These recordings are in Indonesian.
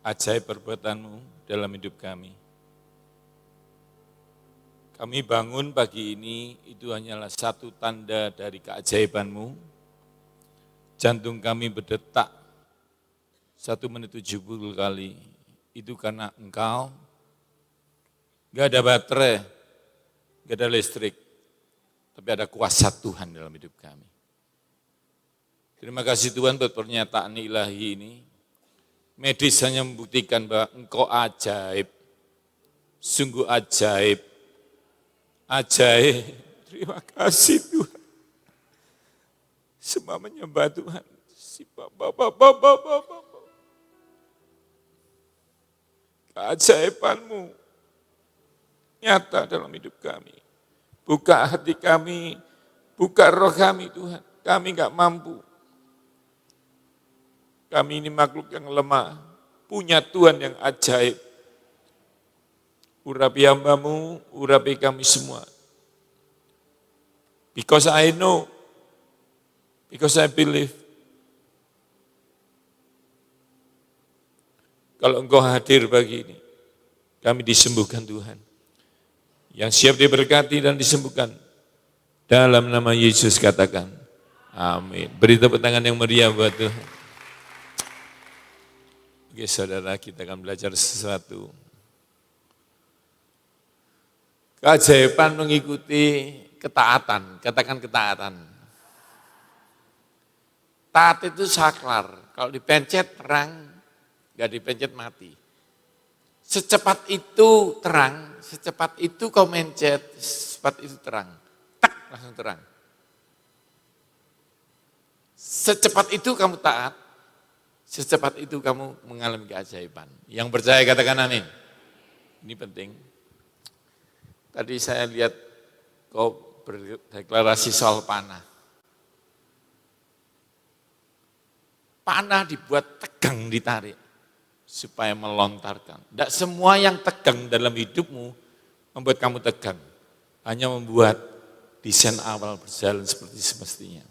ajaib perbuatan-Mu dalam hidup kami. Kami bangun pagi ini, itu hanyalah satu tanda dari keajaiban-Mu. Jantung kami berdetak 1 menit 70 kali, itu karena Engkau. Gak ada baterai, gak ada listrik, tapi ada kuasa Tuhan dalam hidup kami. Terima kasih Tuhan buat pernyataan ilahi ini. Medis hanya membuktikan bahwa Engkau ajaib, sungguh ajaib, ajaib. Terima kasih Tuhan. Semua menyembah Tuhan. Keajaiban-Mu nyata dalam hidup kami. Buka hati kami, buka roh kami Tuhan. Kami enggak mampu. Kami ini makhluk yang lemah, punya Tuhan yang ajaib. Urapi hamba-Mu, urapi kami semua. Because I know, because I believe. Kalau Engkau hadir pagi ini, kami disembuhkan Tuhan. Yang siap diberkati dan disembuhkan. Dalam nama Yesus katakan, amin. Beri tepuk tangan yang meriah buat Tuhan. Oke saudara, kita akan belajar sesuatu. Keajaiban mengikuti ketaatan, katakan ketaatan. Taat itu saklar, kalau dipencet terang, gak dipencet mati. Secepat itu terang, secepat itu kau mencet, secepat itu terang. Tak, langsung terang. Secepat itu kamu taat, secepat itu kamu mengalami keajaiban. Yang percaya katakan amin. Ini penting. Tadi saya lihat kau berdeklarasi soal panah. Panah dibuat tegang ditarik supaya melontarkan. Tidak semua yang tegang dalam hidupmu membuat kamu tegang. Hanya membuat desain awal berjalan seperti semestinya.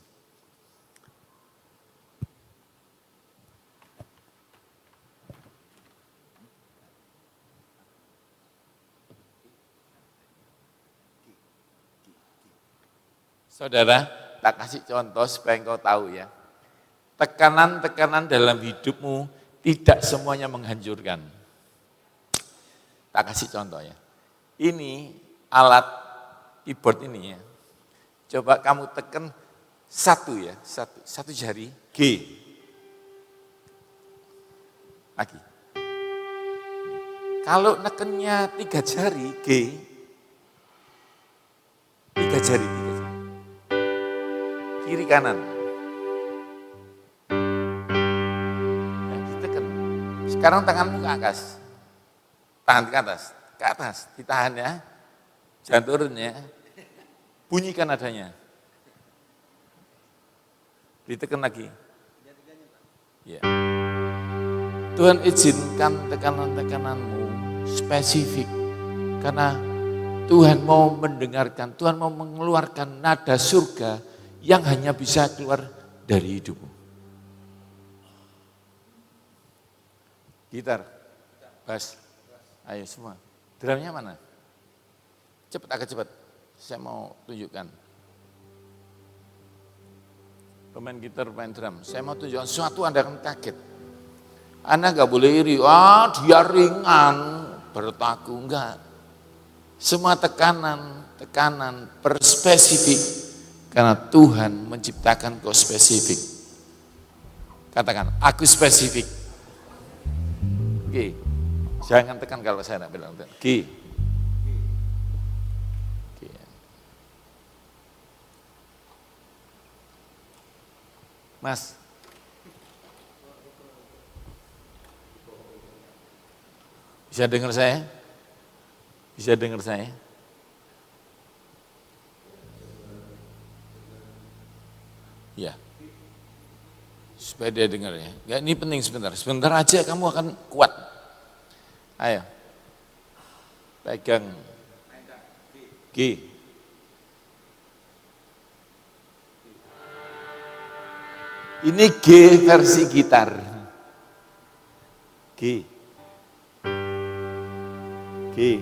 Saudara, tak kasih contoh supaya engkau tahu ya. Tekanan-tekanan dalam hidupmu tidak semuanya menghancurkan. Tak kasih contoh ya. Ini alat keyboard ini ya. Coba kamu tekan satu ya, satu jari G. Lagi. Kalau nekennya 3 jari G, 3 jari. Kiri kanan. Nah, ditekan. Sekarang tanganmu ke atas. Tangan ke atas, ditahan ya. Jangan turun ya. Bunyikan adanya. Ditekan lagi. Ya. Tuhan izinkan tekanan-tekananmu spesifik. Karena Tuhan mau mendengarkan, Tuhan mau mengeluarkan nada surga yang hanya bisa keluar dari hidupmu. Gitar, bass, ayo semua. Drumnya mana? Cepat, agak cepat. Saya mau tunjukkan. Pemain gitar, pemain drum. Saya mau tunjukkan sesuatu, Anda akan kaget. Anda gak boleh iri, dia ringan, bertaku, enggak. Semua tekanan berspesifik. Karena Tuhan menciptakan kau spesifik. Katakan, aku spesifik. G. Jangan tekan kalau saya nak bilang. G. G. Mas. Bisa dengar saya? Bisa dengar saya? Ya, supaya dia dengar ya. Ya, ini penting sebentar. Sebentar aja kamu akan kuat. Ayo, pegang G. Ini G versi gitar. G. G.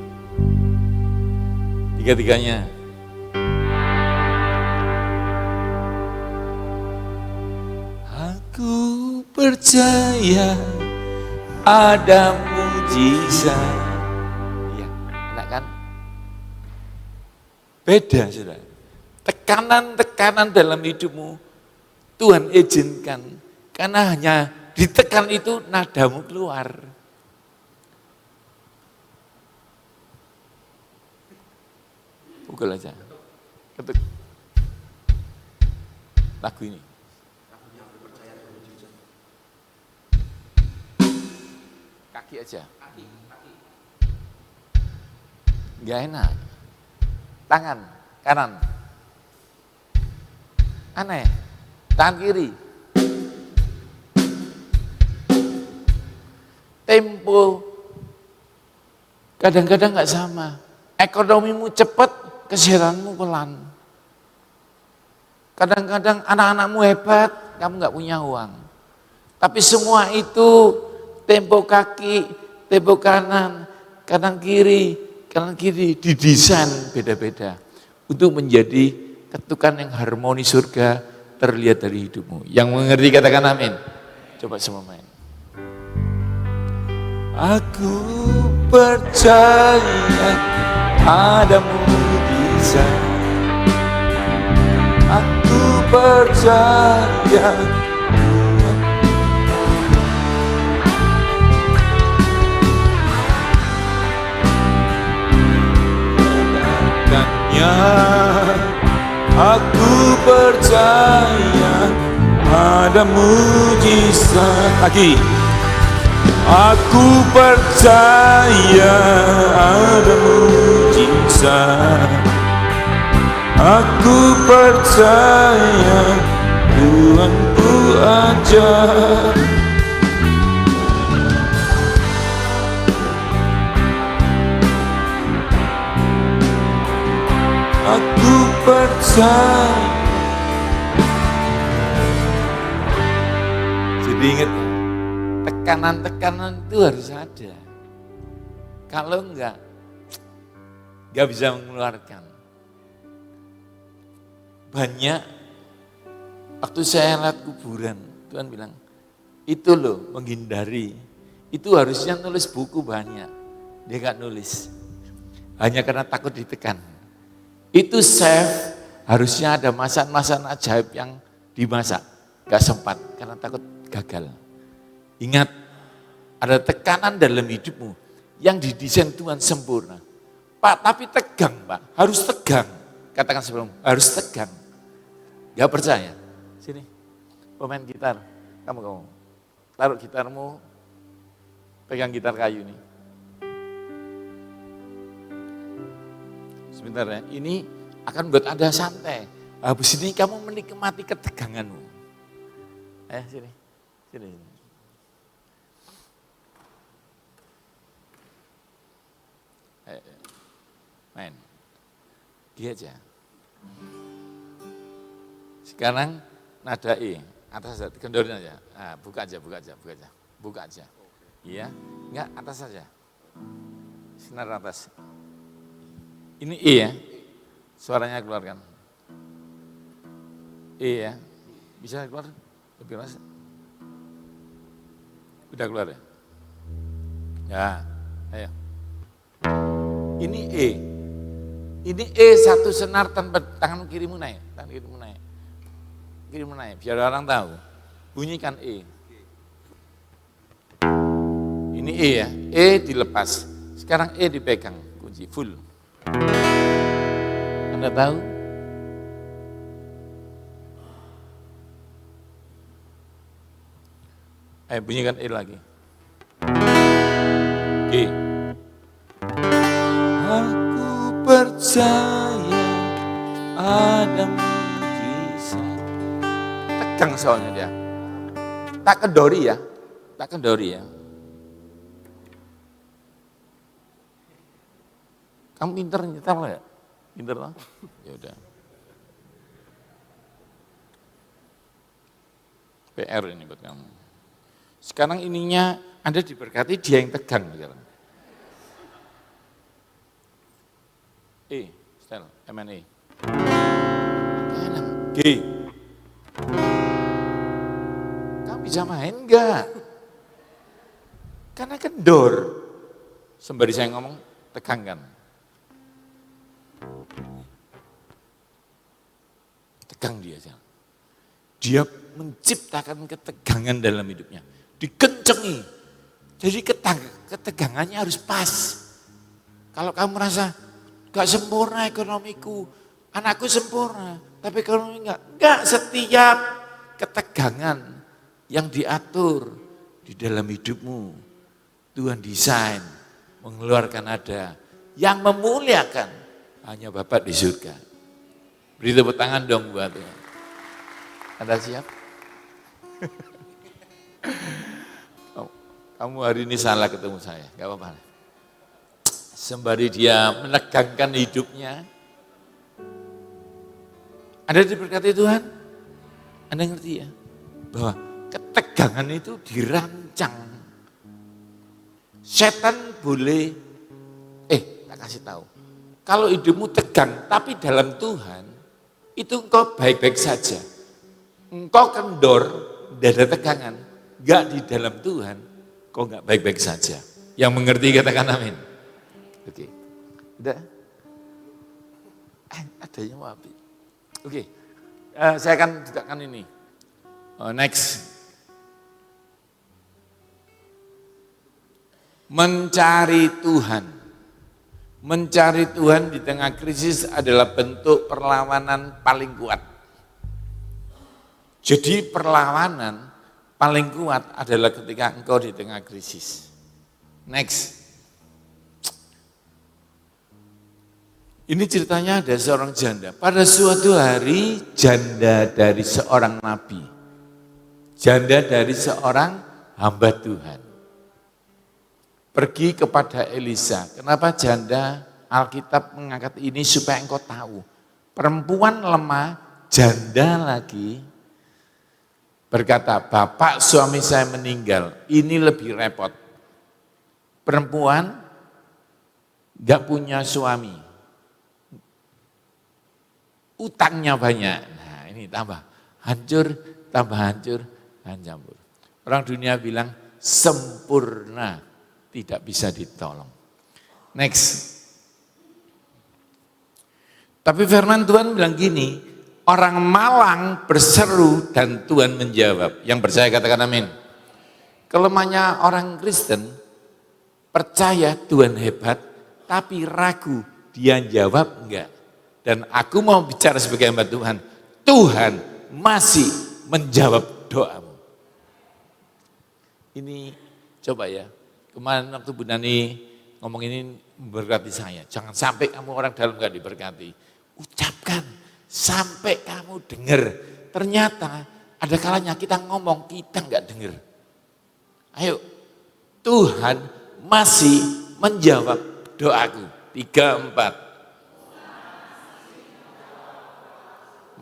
Tiga-tiganya. Aku percaya ada mujizat. Iya, enak kan? Beda, saudara. Tekanan-tekanan dalam hidupmu Tuhan izinkan. Karena hanya ditekan itu nadamu keluar. Pukul aja. Ketuk. Lagu ini. Kaki aja. Gak enak. Tangan, kanan. Aneh. Tangan kiri. Tempo kadang-kadang nggak sama. Ekonomimu cepat, kesehatanmu pelan. Kadang-kadang anak-anakmu hebat, kamu nggak punya uang. Tapi semua itu tempo kaki, tempo kanan kiri didesain beda-beda untuk menjadi ketukan yang harmoni surga terlihat dari hidupmu. Yang mengerti katakan amin. Coba semua main. Aku percaya ada mujizat. Aku percaya. Aku percaya ada mujizat. Lagi. Aku percaya ada mujizat. Aku percaya Tuhanku ajar. Aku percaya. Jadi ingat, tekanan-tekanan itu harus ada. Kalau enggak bisa mengeluarkan. Banyak, waktu saya lihat kuburan, Tuhan bilang, itu loh menghindari. Itu harusnya nulis buku banyak. Dia enggak nulis. Hanya karena takut ditekan. Itu chef, harusnya ada masakan-masakan ajaib yang dimasak. Enggak sempat, karena takut gagal. Ingat, ada tekanan dalam hidupmu yang didesain Tuhan sempurna. Pak, tapi tegang Pak, harus tegang. Katakan sebelum, harus tegang. Gak percaya? Sini, pemain gitar, kamu. Taruh gitarmu, pegang gitar kayu ini. Sebentar ya, ini akan buat Anda santai. Habis ini kamu menikmati keteganganmu. Sini. Main. Dia aja. Sekarang nada E, atas aja, kendorin aja. Nah, buka aja. Iya, enggak atas saja. Sinar atas. Ini E ya. Suaranya keluarkan. E ya. Bisa keluar? Lebih keras. Udah keluar ya? Ya, ayo. Ini E. Ini E satu senar tanpa tangan kirimu naik. Kirimu naik, biar orang tahu. Bunyikan E. Ini E ya, E dilepas. Sekarang E dipegang, kunci full. Anda tahu? Ayo bunyikan E lagi. G. Aku percaya ada mujizat. Tegang soalnya dia. Tak kendori ya. Kamu pinter nyetel ya? Pinter lah. Ya udah. PR ini buat kamu. Sekarang ininya Anda diberkati, dia yang tegang sekarang. style, M&A. G. Kamu bisa main enggak? Karena kendor. Sembari saya ngomong, tegangkan. Tegang dia. Dia menciptakan ketegangan dalam hidupnya. Dikencengi. Jadi ketegangannya harus pas. Kalau kamu merasa gak sempurna ekonomiku, anakku sempurna, tapi ekonomi enggak setiap ketegangan yang diatur di dalam hidupmu, Tuhan desain, mengeluarkan ada, yang memuliakan hanya Bapak di surga. Beri tepuk tangan dong buat Tuhan. Anda siap? Kamu hari ini salah ketemu saya, gak apa-apa. Sembari dia menegangkan hidupnya, Anda diberkati Tuhan? Anda ngerti ya? Bahwa ketegangan itu dirancang. Setan boleh, tak kasih tahu. Kalau hidupmu tegang, tapi dalam Tuhan, itu engkau baik-baik saja. Engkau kendor, tidak ada tegangan. Enggak di dalam Tuhan, kau enggak baik-baik saja. Yang mengerti katakan amin. Oke, udah? Adanya mau api. Oke, saya akan bukakan ini. Next. Mencari Tuhan. Mencari Tuhan di tengah krisis adalah bentuk perlawanan paling kuat. Jadi perlawanan paling kuat adalah ketika engkau di tengah krisis. Next. Ini ceritanya ada seorang janda. Pada suatu hari janda dari seorang nabi. Janda dari seorang hamba Tuhan. Pergi kepada Elisa. Kenapa janda? Alkitab mengangkat ini supaya engkau tahu. Perempuan lemah, janda lagi, berkata, Bapak suami saya meninggal, ini lebih repot. Perempuan gak punya suami. Utangnya banyak. Nah ini tambah hancur, hancur. Orang dunia bilang sempurna, tidak bisa ditolong. Next. Tapi firman Tuhan bilang gini, orang malang berseru dan Tuhan menjawab. Yang percaya katakan amin. Kelemahannya orang Kristen, percaya Tuhan hebat, tapi ragu dia jawab enggak. Dan aku mau bicara sebagai hamba Tuhan, Tuhan masih menjawab doamu. Ini coba ya, kemarin waktu Bu Nani ngomong ini memberkati saya. Jangan sampai kamu orang dalam enggak diberkati. Ucapkan sampai kamu dengar. Ternyata ada kalanya kita ngomong, kita enggak dengar. Ayo, Tuhan masih menjawab doaku. 3, 4.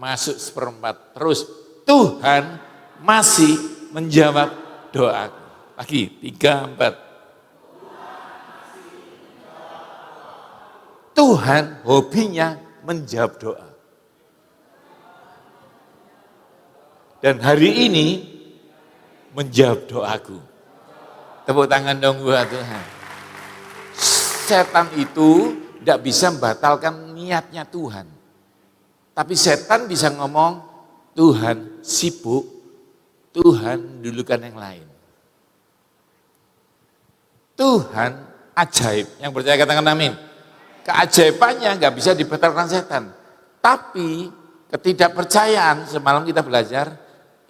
Masuk 1/4. Terus, Tuhan masih menjawab doaku. Lagi, 3, 4. Tuhan hobinya menjawab doa. Dan hari ini menjawab doaku. Tepuk tangan dong buat Tuhan. Setan itu tidak bisa membatalkan niatnya Tuhan. Tapi setan bisa ngomong, Tuhan sibuk, Tuhan dulukan yang lain. Tuhan ajaib. Yang percaya katakan amin. Keajaibannya nggak bisa dibatalkan setan. Tapi ketidakpercayaan, semalam kita belajar,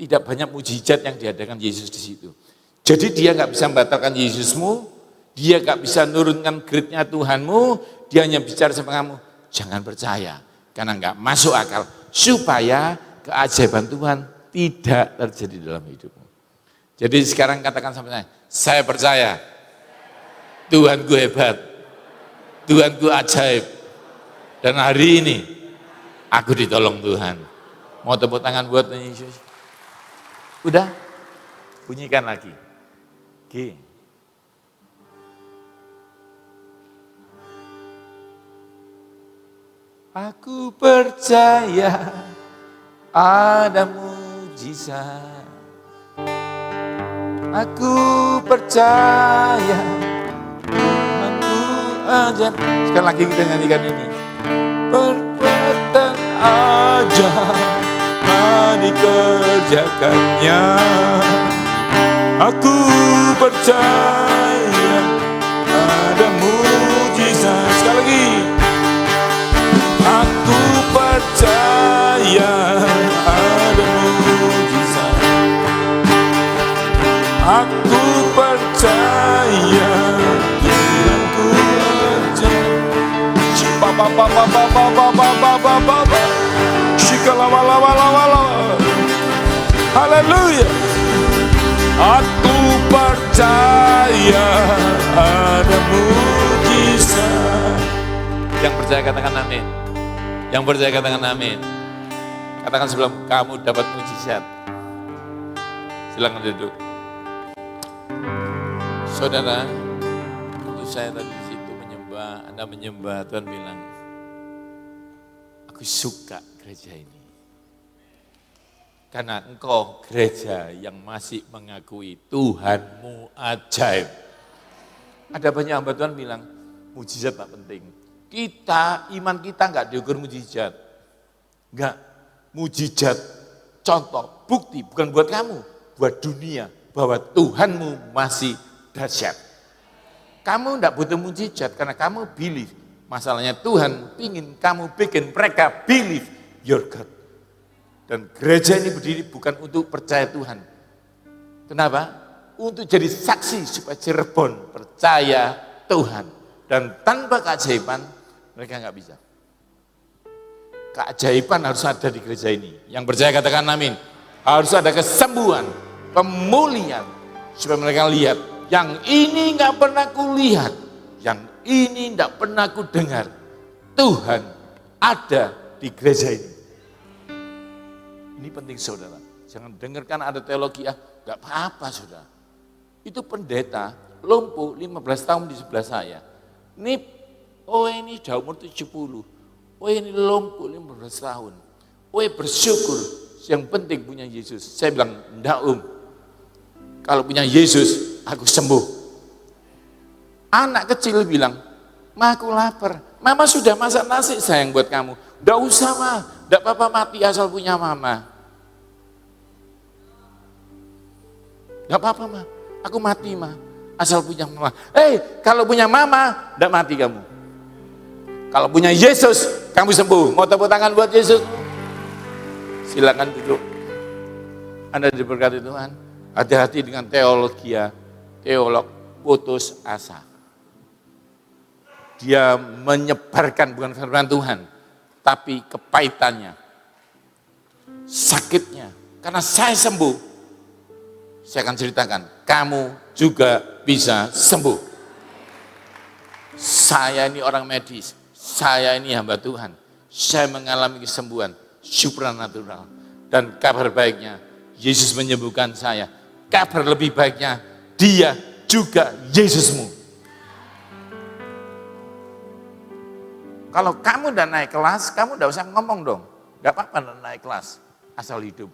tidak banyak mujizat yang diadakan Yesus di situ. Jadi dia nggak bisa membatalkan Yesusmu, dia nggak bisa nurunkan grade-nya Tuhanmu, dia hanya bicara sama kamu, jangan percaya, karena nggak masuk akal, supaya keajaiban Tuhan tidak terjadi dalam hidupmu. Jadi sekarang katakan sama saya percaya, Tuhanku hebat, Tuhanku ajaib, dan hari ini aku ditolong Tuhan. Mau tepuk tangan buat Yesus? Udah? Bunyikan lagi. G. Aku percaya ada mujizat. Aku percaya Tuhanku aja. Sekali lagi kita nyanyikan ini. Perbuatan aja dikerjakannya. Aku percaya ada mujizat. Sekali lagi. Aku percaya ada mujizat. Aku percaya Tuhanku aja. Haleluya. Aku percaya ada mujizat. Yang percaya katakan amin. Yang percaya katakan amin. Katakan sebelum kamu dapat mujizat. Silakan duduk. Saudara, waktu saya tadi di situ menyembah, Anda menyembah, Tuhan bilang, aku suka gereja ini. Karena engkau gereja yang masih mengakui Tuhanmu ajaib. Ada banyak hamba Tuhan bilang, mujizat tak penting. Iman kita enggak diukur mujizat. Enggak, mujizat, contoh, bukti, bukan buat kamu, buat dunia, bahwa Tuhanmu masih dahsyat. Kamu enggak butuh mujizat karena kamu believe. Masalahnya Tuhan ingin kamu bikin mereka believe your God. Dan gereja ini berdiri bukan untuk percaya Tuhan. Kenapa? Untuk jadi saksi supaya Cirebon percaya Tuhan. Dan tanpa keajaiban, mereka enggak bisa. Keajaiban harus ada di gereja ini. Yang percaya katakan amin. Harus ada kesembuhan, pemulihan. Supaya mereka lihat, yang ini enggak pernah kulihat. Yang ini enggak pernah kudengar. Tuhan ada di gereja ini. Ini penting saudara. Jangan dengarkan ada teologi, enggak apa-apa saudara. Itu pendeta, lumpuh 15 tahun di sebelah saya. Ini sudah umur 70. Ini lumpuh 15 tahun. Bersyukur, yang penting punya Yesus. Saya bilang, enggak kalau punya Yesus, aku sembuh. Anak kecil bilang, Ma aku lapar. Mama sudah masak nasi sayang buat kamu. Enggak usah Ma, enggak apa-apa mati asal punya mama. Enggak apa-apa Ma, aku mati Ma, asal punya mama. Kalau punya mama, enggak mati kamu. Kalau punya Yesus, kamu sembuh. Mau tepuk tangan buat Yesus? Silakan duduk. Anda diberkati Tuhan. Hati-hati dengan teolog putus asa. Dia menyebarkan bukan firman Tuhan, tapi kepahitannya, sakitnya. Karena saya sembuh, saya akan ceritakan, kamu juga bisa sembuh. Saya ini orang medis, saya ini hamba Tuhan, saya mengalami kesembuhan supranatural. Dan kabar baiknya, Yesus menyembuhkan saya. Kabar lebih baiknya, dia juga Yesusmu. Kalau kamu udah naik kelas, kamu udah usah ngomong dong. Gak apa-apa naik kelas, asal hidup.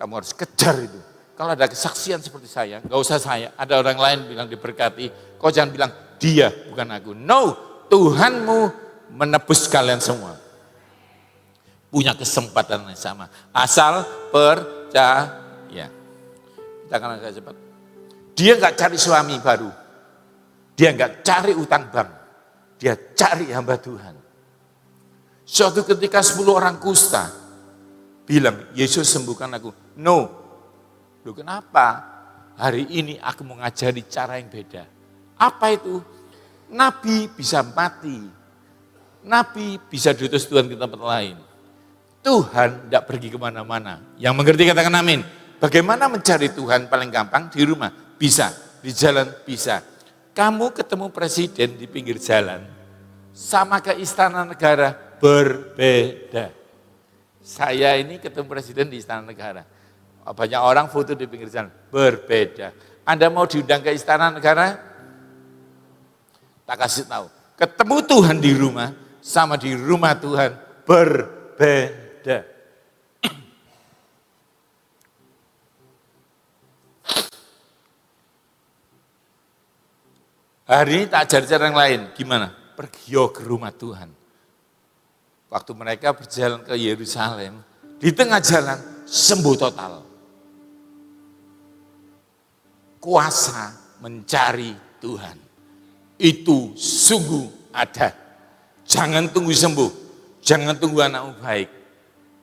Kamu harus kejar itu. Kalau ada kesaksian seperti saya, gak usah saya. Ada orang lain bilang diberkati, kau jangan bilang dia bukan aku. No, Tuhanmu menebus kalian semua. Punya kesempatan yang sama. Asal percaya. Kita akan agak cepat. Dia gak cari suami baru. Dia gak cari utang bank. Dia cari hamba Tuhan. Suatu ketika 10 orang kusta bilang, Yesus sembuhkan aku. No. Loh kenapa? Hari ini aku mau ngajari cara yang beda. Apa itu? Nabi bisa mati. Nabi bisa diutus Tuhan ke tempat lain. Tuhan tidak pergi kemana-mana. Yang mengerti katakan amin. Bagaimana mencari Tuhan paling gampang? Di rumah. Bisa. Di jalan bisa. Kamu ketemu presiden di pinggir jalan, sama ke istana negara, berbeda. Saya ini ketemu presiden di istana negara. Banyak orang foto di pinggir jalan, berbeda. Anda mau diundang ke istana negara? Tak kasih tahu. Ketemu Tuhan di rumah, sama di rumah Tuhan berbeda. Hari ini tak ajar cara yang lain, gimana? Pergi ke rumah Tuhan. Waktu mereka berjalan ke Yerusalem, di tengah jalan sembuh total. Kuasa mencari Tuhan. Itu sungguh ada. Jangan tunggu sembuh, jangan tunggu anakmu baik,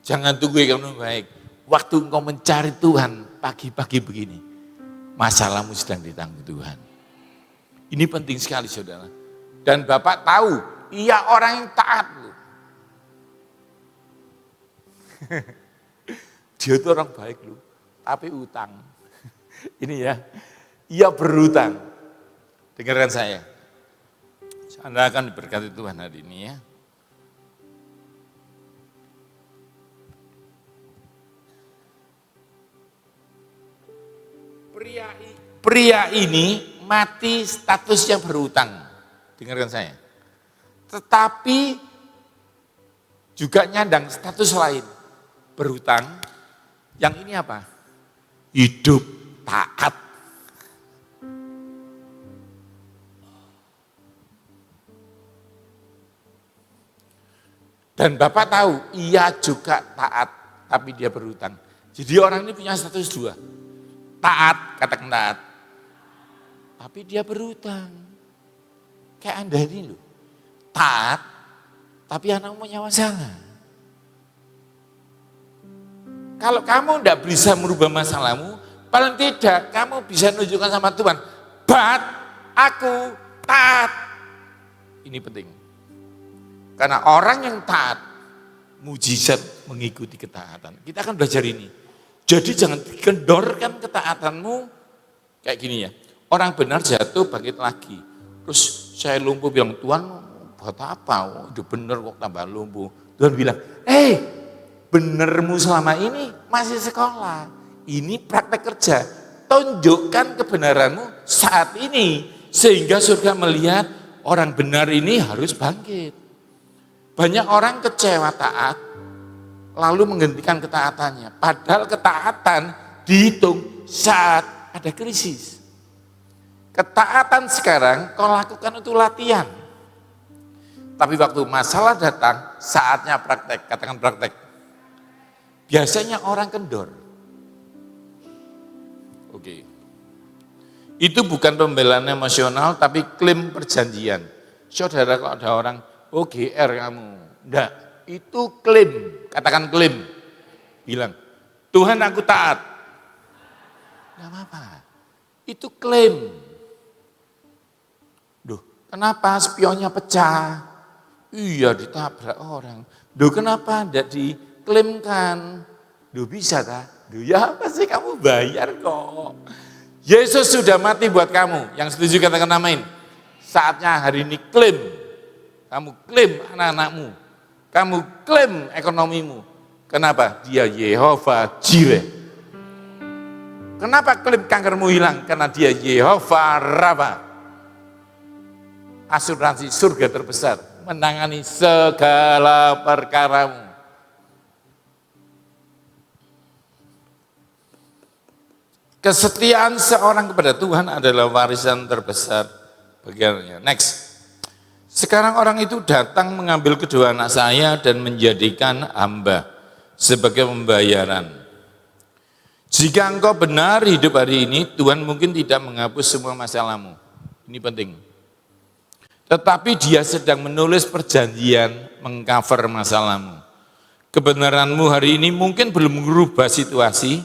jangan tunggu ekonomi baik. Waktu engkau mencari Tuhan pagi-pagi begini, masalahmu sedang ditanggung Tuhan. Ini penting sekali saudara. Dan Bapak tahu, ia orang yang taat loh. Dia itu orang baik loh, tapi utang. Ini ya, ia berutang. Dengarkan saya. Anda akan diberkati Tuhan hari ini ya. Pria ini mati statusnya berutang. Dengarkan saya. Tetapi juga nyandang status lain. Berutang. Yang ini apa? Hidup taat. Dan Bapak tahu, ia juga taat, tapi dia berutang. Jadi orang ini punya status dua. Taat, katakan taat. Tapi dia berutang. Kayak Anda ini loh. Taat, tapi anakmu punya masalah. Kalau kamu tidak bisa merubah masalahmu, paling tidak kamu bisa menunjukkan sama Tuhan, "But, aku taat." Ini penting. Karena orang yang taat, mujizat mengikuti ketaatan. Kita akan belajar ini. Jadi jangan dikendorkan ketaatanmu kayak gini ya. Orang benar jatuh bangkit lagi. Terus saya lumpuh bilang, "Tuhan buat apa? Udah bener kok tambah lumpuh." Tuhan bilang, benermu selama ini masih sekolah. Ini praktek kerja. Tunjukkan kebenaranmu saat ini. Sehingga surga melihat orang benar ini harus bangkit. Banyak orang kecewa taat, lalu menghentikan ketaatannya. Padahal ketaatan dihitung saat ada krisis. Ketaatan sekarang kau lakukan itu latihan. Tapi waktu masalah datang, saatnya praktek. Katakan praktek. Biasanya orang kendor. Oke. Itu bukan pembelaan emosional, tapi klaim perjanjian. Saudara, kalau ada orang, GR kamu. Enggak, itu klaim. Katakan klaim. Bilang, "Tuhan aku taat." Enggak apa-apa. Itu klaim. Duh, kenapa spionnya pecah? Iya, ditabrak orang. Duh, kenapa enggak diklaimkan? Duh, bisa tak? Duh, ya pasti kamu bayar kok. Yesus sudah mati buat kamu. Yang setuju katakan amin. Saatnya hari ini klaim. Kamu klaim anak-anakmu. Kamu klaim ekonomimu. Kenapa? Dia Yehova Jireh. Kenapa klaim kankermu hilang? Karena dia Yehova Rafa. Asuransi surga terbesar. Menangani segala perkaramu. Kesetiaan seorang kepada Tuhan adalah warisan terbesar bagiannya. Next. Sekarang orang itu datang mengambil kedua anak saya dan menjadikan hamba sebagai pembayaran. Jika engkau benar hidup hari ini, Tuhan mungkin tidak menghapus semua masalahmu. Ini penting. Tetapi dia sedang menulis perjanjian mengcover masalahmu. Kebenaranmu hari ini mungkin belum merubah situasi,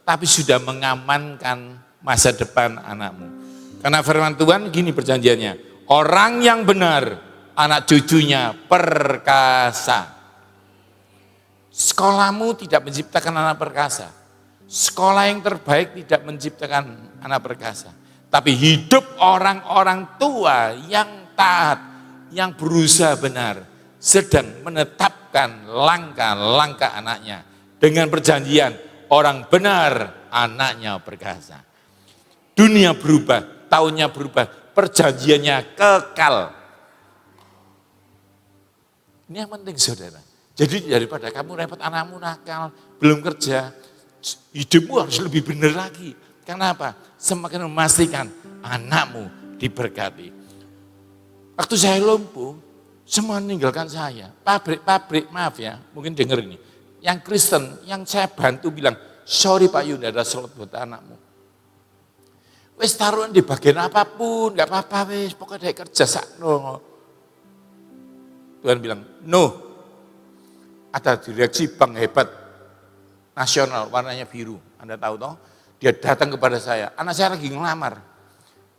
tapi sudah mengamankan masa depan anakmu. Karena firman Tuhan gini perjanjiannya. Orang yang benar, anak cucunya perkasa. Sekolahmu tidak menciptakan anak perkasa. Sekolah yang terbaik tidak menciptakan anak perkasa. Tapi hidup orang-orang tua yang taat, yang berusaha benar, sedang menetapkan langkah-langkah anaknya. Dengan perjanjian, orang benar, anaknya perkasa. Dunia berubah, tahunnya berubah. Perjanjiannya kekal. Ini yang penting saudara. Jadi daripada kamu repot anakmu nakal, belum kerja, hidupmu harus lebih benar lagi. Kenapa? Semakin memastikan anakmu diberkati. Waktu saya lumpuh, semua meninggalkan saya. Pabrik, maaf ya, mungkin dengar ini. Yang Kristen, yang saya bantu bilang, sorry Pak Yunda, ada slot buat anakmu. Wis taruhan di bagian apapun, gak apa-apa wis, pokoknya dia kerja sakno. Tuhan bilang, no, ada direksi bank hebat nasional, warnanya biru. Anda tahu toh? Dia datang kepada saya, anak saya lagi ngelamar.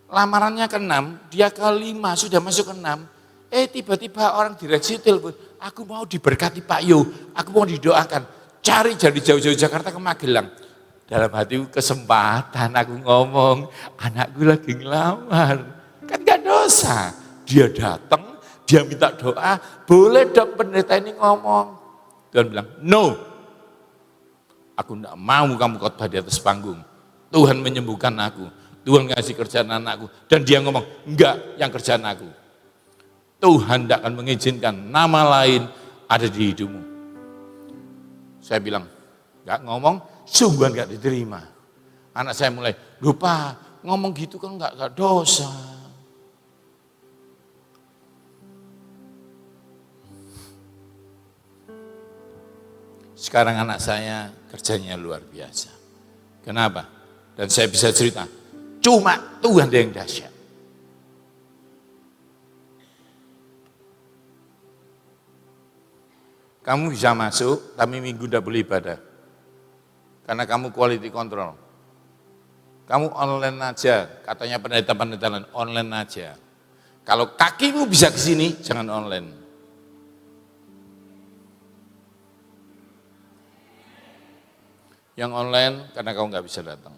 Lamarannya ke-6, dia ke-5, sudah masuk ke-6. Tiba-tiba orang direksi telepon, aku mau diberkati Pak Yo, aku mau didoakan. Cari dari jauh-jauh Jakarta ke Magelang. Dalam hatiku kesempatan aku ngomong, anakku lagi ngelamar. Kan gak dosa. Dia datang, dia minta doa, boleh dong pendeta ini ngomong. Tuhan bilang, no. Aku enggak mau kamu khotbah di atas panggung. Tuhan menyembuhkan aku. Tuhan ngasih kerjaan anakku. Dan dia ngomong, enggak yang kerjaan aku. Tuhan tidak akan mengizinkan nama lain ada di hidupmu. Saya bilang, enggak ngomong, sungguhan enggak diterima. Anak saya mulai, lupa ngomong gitu kan enggak dosa. Sekarang anak saya kerjanya luar biasa. Kenapa? Dan saya bisa cerita, cuma Tuhan yang dahsyat. Kamu bisa masuk, tapi minggu tidak boleh ibadah. Karena kamu quality control. Kamu online aja, katanya pendeta-pendeta lain, online aja. Kalau kakimu bisa ke sini, jangan online. Yang online karena kau nggak bisa datang.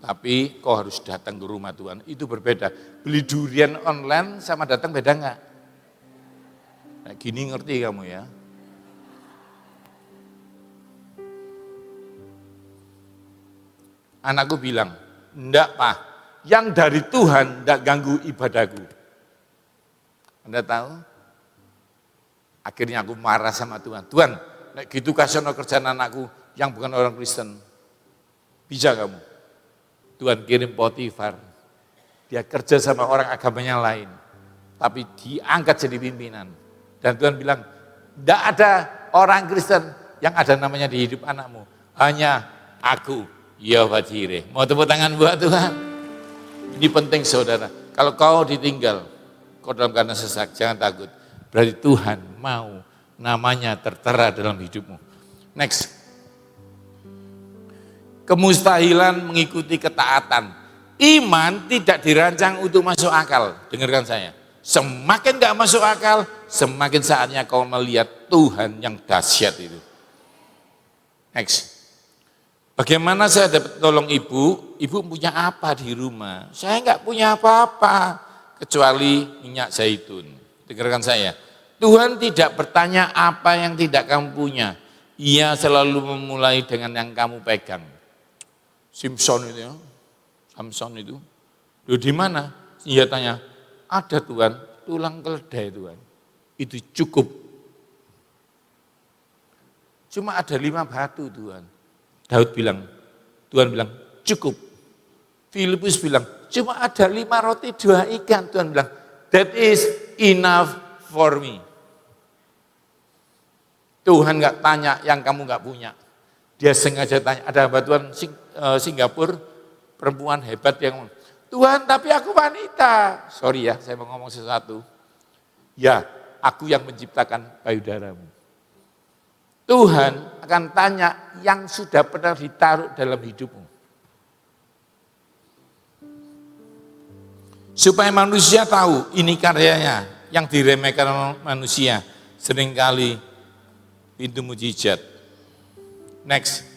Tapi kau harus datang ke rumah Tuhan, itu berbeda. Beli durian online sama datang beda nggak? Nah, gini ngerti kamu ya. Anakku bilang, enggak Pak, yang dari Tuhan enggak ganggu ibadahku. Anda tahu? Akhirnya aku marah sama Tuhan. Tuhan, nek gitu kasono kerjaan anakku yang bukan orang Kristen. Bisa kamu? Tuhan kirim Potifar. Dia kerja sama orang agamanya lain. Tapi diangkat jadi pimpinan. Dan Tuhan bilang, enggak ada orang Kristen yang ada namanya di hidup anakmu. Hanya aku, Yehova Jireh. Mau tepuk tangan buat Tuhan? Ini penting saudara. Kalau kau ditinggal, kau dalam keadaan sesak, jangan takut. Berarti Tuhan mau namanya tertera dalam hidupmu. Next. Kemustahilan mengikuti ketaatan. Iman tidak dirancang untuk masuk akal. Dengarkan saya. Semakin gak masuk akal, semakin saatnya kau melihat Tuhan yang dahsyat itu. Next. Bagaimana saya dapat tolong ibu? Ibu punya apa di rumah? Saya nggak punya apa-apa kecuali minyak zaitun. Dengarkan saya. Tuhan tidak bertanya apa yang tidak kamu punya. Ia selalu memulai dengan yang kamu pegang. Samson itu ya. Samson itu. Loh di mana? Ia tanya, ada Tuhan, tulang keledai Tuhan. Itu cukup. Cuma ada 5 batu Tuhan. Daud bilang, Tuhan bilang, cukup. Filipus bilang, cuma ada 5 roti 2 ikan. Tuhan bilang, that is enough for me. Tuhan nggak tanya yang kamu nggak punya. Dia sengaja tanya, ada hamba Tuhan Singapura, perempuan hebat yang, Tuhan tapi aku wanita. Sorry ya, saya mau ngomong sesuatu. Ya, aku yang menciptakan payudaramu. Tuhan akan tanya yang sudah pernah ditaruh dalam hidupmu. Supaya manusia tahu ini karyanya yang diremehkan manusia. Seringkali pintu mujizat. Next.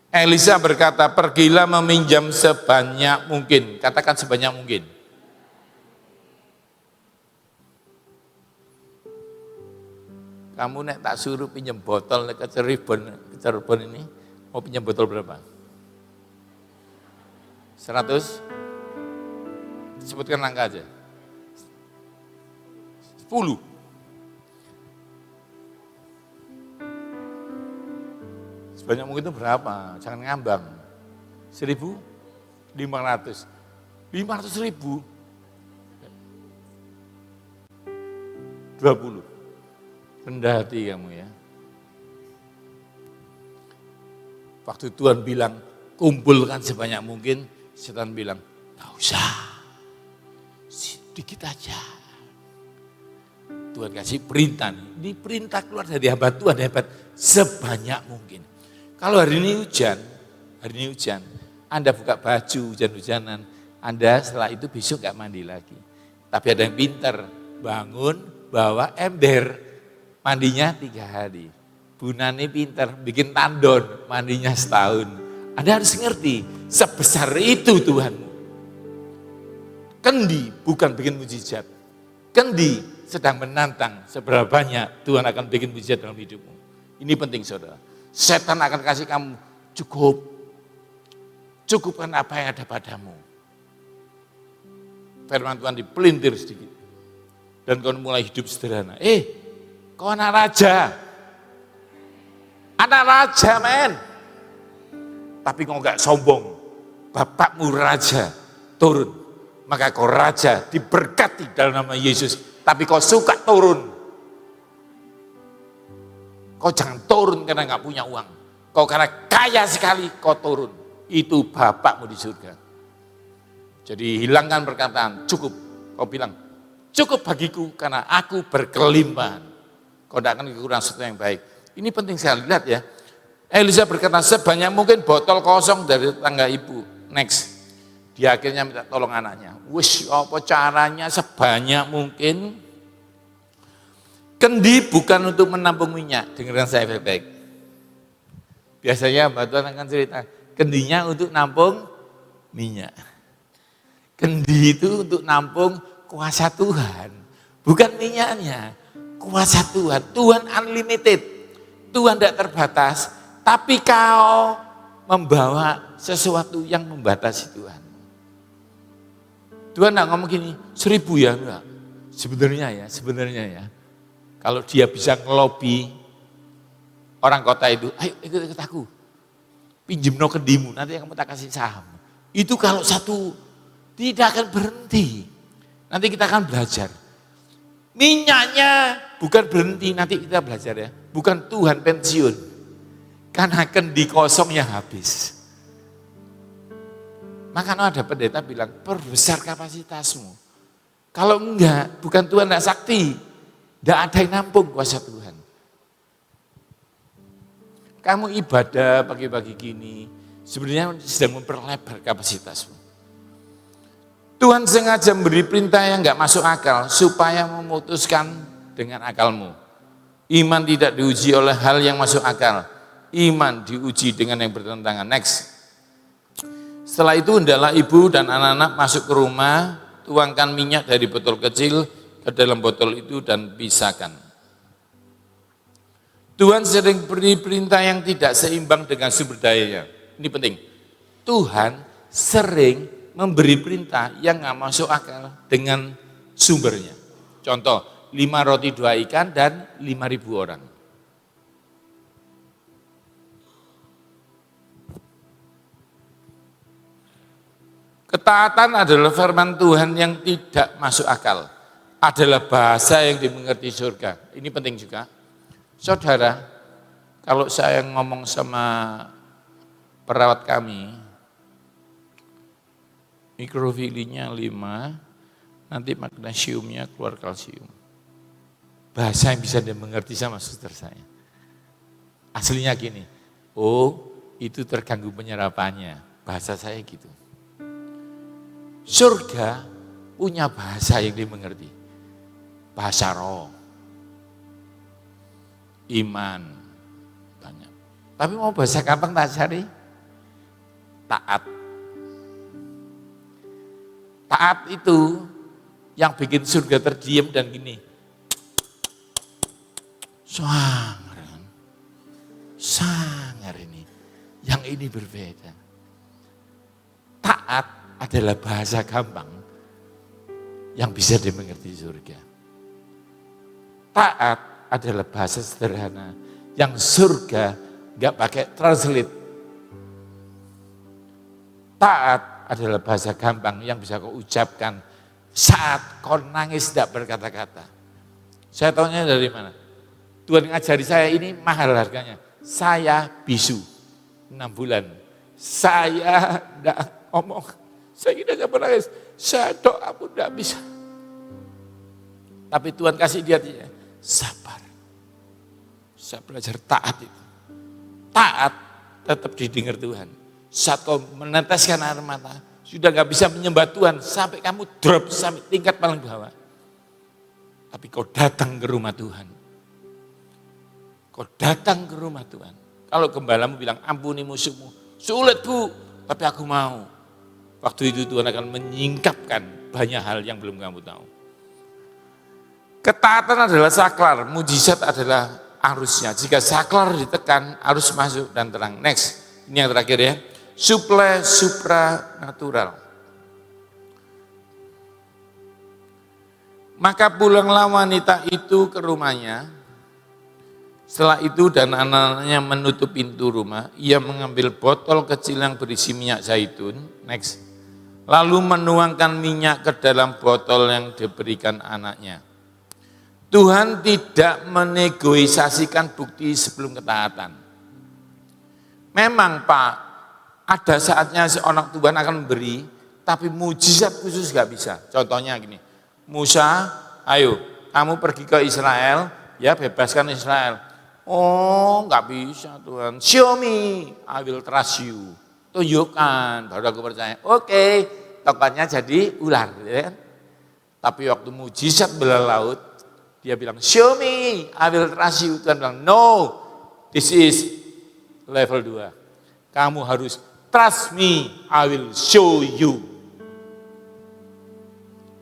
Elisa berkata, pergilah meminjam sebanyak mungkin. Katakan sebanyak mungkin. Kamu nek tak suruh pinjam botol ke Cirebon ini, mau pinjam botol berapa? 100? Sebutkan angka aja. 10. Sebanyak mungkin itu berapa? Jangan ngambang. 1.500. 500.000. 20. Rendah hati kamu ya. Waktu Tuhan bilang, kumpulkan sebanyak mungkin, setan bilang, nggak usah, sedikit aja. Tuhan kasih perintah, ini perintah keluar dari hamba Tuhan hebat, sebanyak mungkin. Kalau hari ini hujan, Anda buka baju hujan-hujanan, Anda setelah itu besok nggak mandi lagi. Tapi ada yang pintar, bangun, bawa ember, mandinya 3 hari. Bu Nani pintar, bikin tandon, mandinya setahun. Anda harus ngerti, sebesar itu Tuhanmu. Kendi bukan bikin mujizat. Kendi sedang menantang seberapa banyak Tuhan akan bikin mujizat dalam hidupmu. Ini penting saudara. Setan akan kasih kamu cukupkan apa yang ada padamu. Firman Tuhan dipelintir sedikit. Dan kau mulai hidup sederhana. Kau anak raja. Anak raja men. Tapi kau enggak sombong. Bapakmu raja. Turun. Maka kau raja diberkati dalam nama Yesus. Tapi kau suka turun. Kau jangan turun karena enggak punya uang. Kau karena kaya sekali kau turun. Itu bapakmu di surga. Jadi hilangkan perkataan cukup. Kau bilang cukup bagiku karena aku berkelimpahan. Kau tidak akan kekurangan sesuatu yang baik. Ini penting sekali, lihat ya. Elisa berkata sebanyak mungkin botol kosong dari tetangga ibu. Next. Dia akhirnya minta tolong anaknya. Wis, apa caranya sebanyak mungkin. Kendi bukan untuk menampung minyak. Dengarkan saya baik-baik. Biasanya Mbak Tuhan akan cerita. Kendinya untuk nampung minyak. Kendi itu untuk nampung kuasa Tuhan. Bukan minyaknya. Kuasa Tuhan. Tuhan unlimited. Tuhan tidak terbatas. Tapi kau membawa sesuatu yang membatasi Tuhan. Tuhan tidak ngomong gini, 1.000 ya, enggak. Sebenarnya ya. Kalau dia bisa ngelobi orang kota itu, ayo ikut aku. Pinjem no kendimu, nanti kamu tak kasih saham. Itu kalau satu, tidak akan berhenti. Nanti kita akan belajar. Minyaknya bukan berhenti, nanti kita belajar ya. Bukan Tuhan pensiun. Karena kendi kosongnya habis. Makanya ada pendeta bilang, perbesar kapasitasmu. Kalau enggak, bukan Tuhan tidak sakti. Tidak ada yang nampung kuasa Tuhan. Kamu ibadah pagi-pagi gini, sebenarnya sedang memperlebar kapasitasmu. Tuhan sengaja memberi perintah yang enggak masuk akal, supaya memutuskan dengan akalmu. Iman tidak diuji oleh hal yang masuk akal. Iman diuji dengan yang bertentangan. Next. Setelah itu hendaklah ibu dan anak-anak masuk ke rumah, tuangkan minyak dari botol kecil ke dalam botol itu dan pisahkan. Tuhan sering beri perintah yang tidak seimbang dengan sumber dayanya. Ini penting. Tuhan sering memberi perintah yang nggak masuk akal dengan sumbernya. Contoh, 5 roti 2 ikan dan 5.000 orang. Ketaatan adalah firman Tuhan yang tidak masuk akal. Adalah bahasa yang dimengerti surga. Ini penting juga. Saudara, kalau saya ngomong sama perawat kami, mikrofilinya 5, nanti magnesiumnya keluar kalsium. Bahasa yang bisa dimengerti sama suster saya. Aslinya gini, oh itu terganggu penyerapannya. Bahasa saya gitu. Surga punya bahasa yang dimengerti. Bahasa roh. Iman. Banyak. Tapi mau bahasa gampang tak cari? Taat. Taat itu yang bikin surga terdiam dan gini. Sangar ini. Yang ini berbeda. Taat adalah bahasa gampang yang bisa dimengerti surga. Taat adalah bahasa sederhana yang surga Enggak pakai translate. Taat adalah bahasa gampang yang bisa kau ucapkan saat kau nangis tidak berkata-kata. Saya tahunya dari mana? Tuhan ngajari saya ini mahal harganya. Saya bisu 6 bulan. Saya tidak ngomong. Saya tidak menangis. Saya doa pun tidak bisa. Tapi Tuhan kasih dia sabar. Saya belajar taat itu. Taat tetap didengar Tuhan. Saat kau meneteskan air mata, sudah gak bisa menyembah Tuhan sampai kamu drop sampai tingkat paling bawah. Tapi kau datang ke rumah Tuhan. Kau datang ke rumah Tuhan. Kalau gembalamu bilang ampuni musuhmu, sulit Bu, tapi aku mau. Waktu itu Tuhan akan menyingkapkan banyak hal yang belum kamu tahu. Ketaatan adalah saklar, mujizat adalah arusnya. Jika saklar ditekan, arus masuk dan terang. Next, ini yang terakhir ya. Suplai supranatural. Maka pulanglah wanita itu ke rumahnya. Setelah itu dan anak-anaknya menutup pintu rumah, ia mengambil botol kecil yang berisi minyak zaitun. Next. Lalu menuangkan minyak ke dalam botol yang diberikan anaknya. Tuhan tidak menegosiasikan bukti sebelum ketaatan. Memang Pak, ada saatnya seorang Tuhan akan memberi, tapi mujizat khusus gak bisa. Contohnya gini, Musa, ayo kamu pergi ke Israel, ya bebaskan Israel. Oh gak bisa Tuhan, show me, I will trust you. Tunjukkan, baru aku percaya. Oke, tokonya jadi ular. Ya. Tapi waktu mujizat belah laut, dia bilang, show me, I will trust you. Tuhan bilang, no, this is level 2. Kamu harus trust me, I will show you.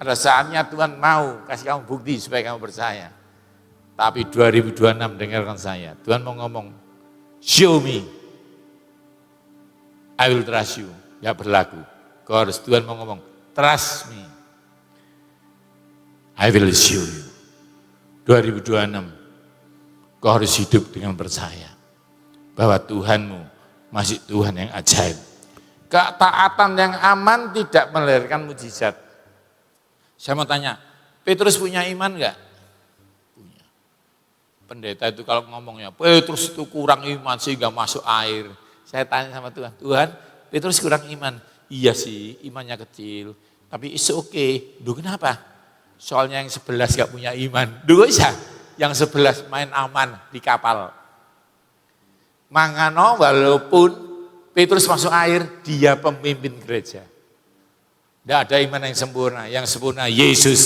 Ada saatnya Tuhan mau kasih kamu bukti supaya kamu percaya. Tapi 2026 dengarkan saya, Tuhan mau ngomong, show me, I will trust you. Gak berlaku. Kau harus Tuhan mau ngomong, trust me, I will show you. 2026, kau harus hidup dengan percaya bahwa Tuhanmu masih Tuhan yang ajaib. Ketaatan yang aman tidak melahirkan mujizat. Saya mau tanya, Petrus punya iman enggak? Punya. Pendeta itu kalau ngomongnya, Petrus itu kurang iman sehingga masuk air. Saya tanya sama Tuhan, Tuhan, Petrus kurang iman. Iya sih, imannya kecil, tapi it's okay. Duh kenapa? Soalnya yang 11 gak punya iman. Duh bisa, yang 11 main aman di kapal. Mangano walaupun Petrus masuk air, dia pemimpin gereja. Tidak ada iman yang sempurna Yesus.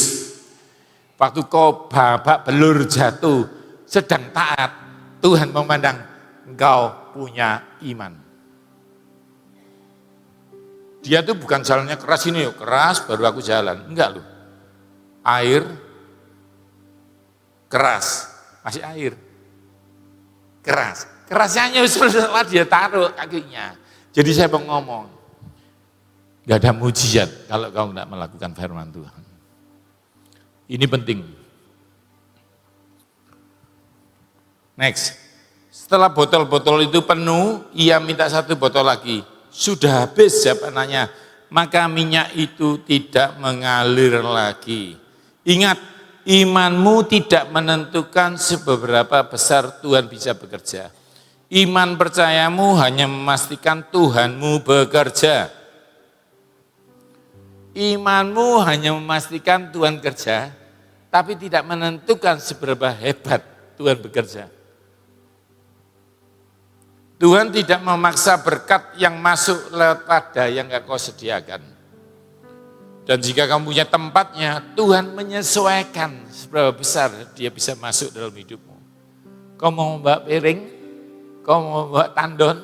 Waktu kau babak belur jatuh, sedang taat, Tuhan memandang engkau punya iman. Dia tuh bukan jalannya keras ini, keras baru aku jalan. Enggak loh. Air, keras, masih air, keras. Kerasnya setelah dia taruh kakinya. Jadi saya mau ngomong, gak ada mujizat kalau kau tidak melakukan firman Tuhan. Ini penting. Next, setelah botol-botol itu penuh, ia minta 1 botol lagi. Sudah habis jawabannya, maka minyak itu tidak mengalir lagi. Ingat, imanmu tidak menentukan seberapa besar Tuhan bisa bekerja. Iman percayamu hanya memastikan Tuhanmu bekerja. Imanmu hanya memastikan Tuhan kerja, tapi tidak menentukan seberapa hebat Tuhan bekerja. Tuhan tidak memaksa berkat yang masuk lewat wadah yang gak kau sediakan. Dan jika kamu punya tempatnya, Tuhan menyesuaikan seberapa besar dia bisa masuk dalam hidupmu. Kau mau membawa piring, kau mau membawa tandon,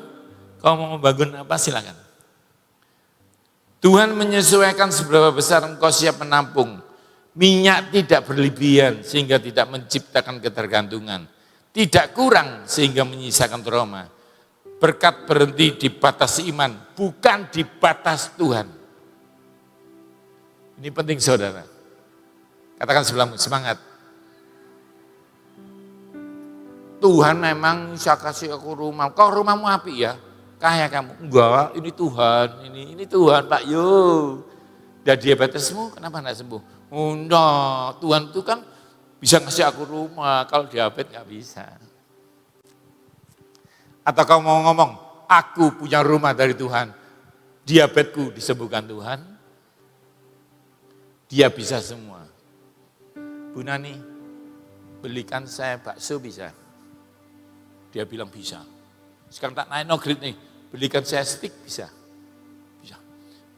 kau mau membangun apa silakan. Tuhan menyesuaikan seberapa besar engkau siap menampung. Minyak tidak berlebihan sehingga tidak menciptakan ketergantungan. Tidak kurang sehingga menyisakan trauma. Berkat berhenti di batas iman, bukan di batas Tuhan. Ini penting saudara. Katakan sebelahmu, semangat. Tuhan memang bisa kasih aku rumah. Kau rumahmu api ya? Kaya kamu. Enggak, ini Tuhan. Ini Tuhan Pak. Yo. Dan diabetesmu kenapa enggak sembuh? Oh enggak, Tuhan itu kan bisa ngasih aku rumah. Kalau diabetes enggak bisa. Atau kau mau ngomong, aku punya rumah dari Tuhan. Diabetesku disembuhkan Tuhan. Dia bisa semua. Bu Nani, belikan saya bakso bisa? Dia bilang bisa. Sekarang tak naik nogrit nih, belikan saya stik bisa? Bisa.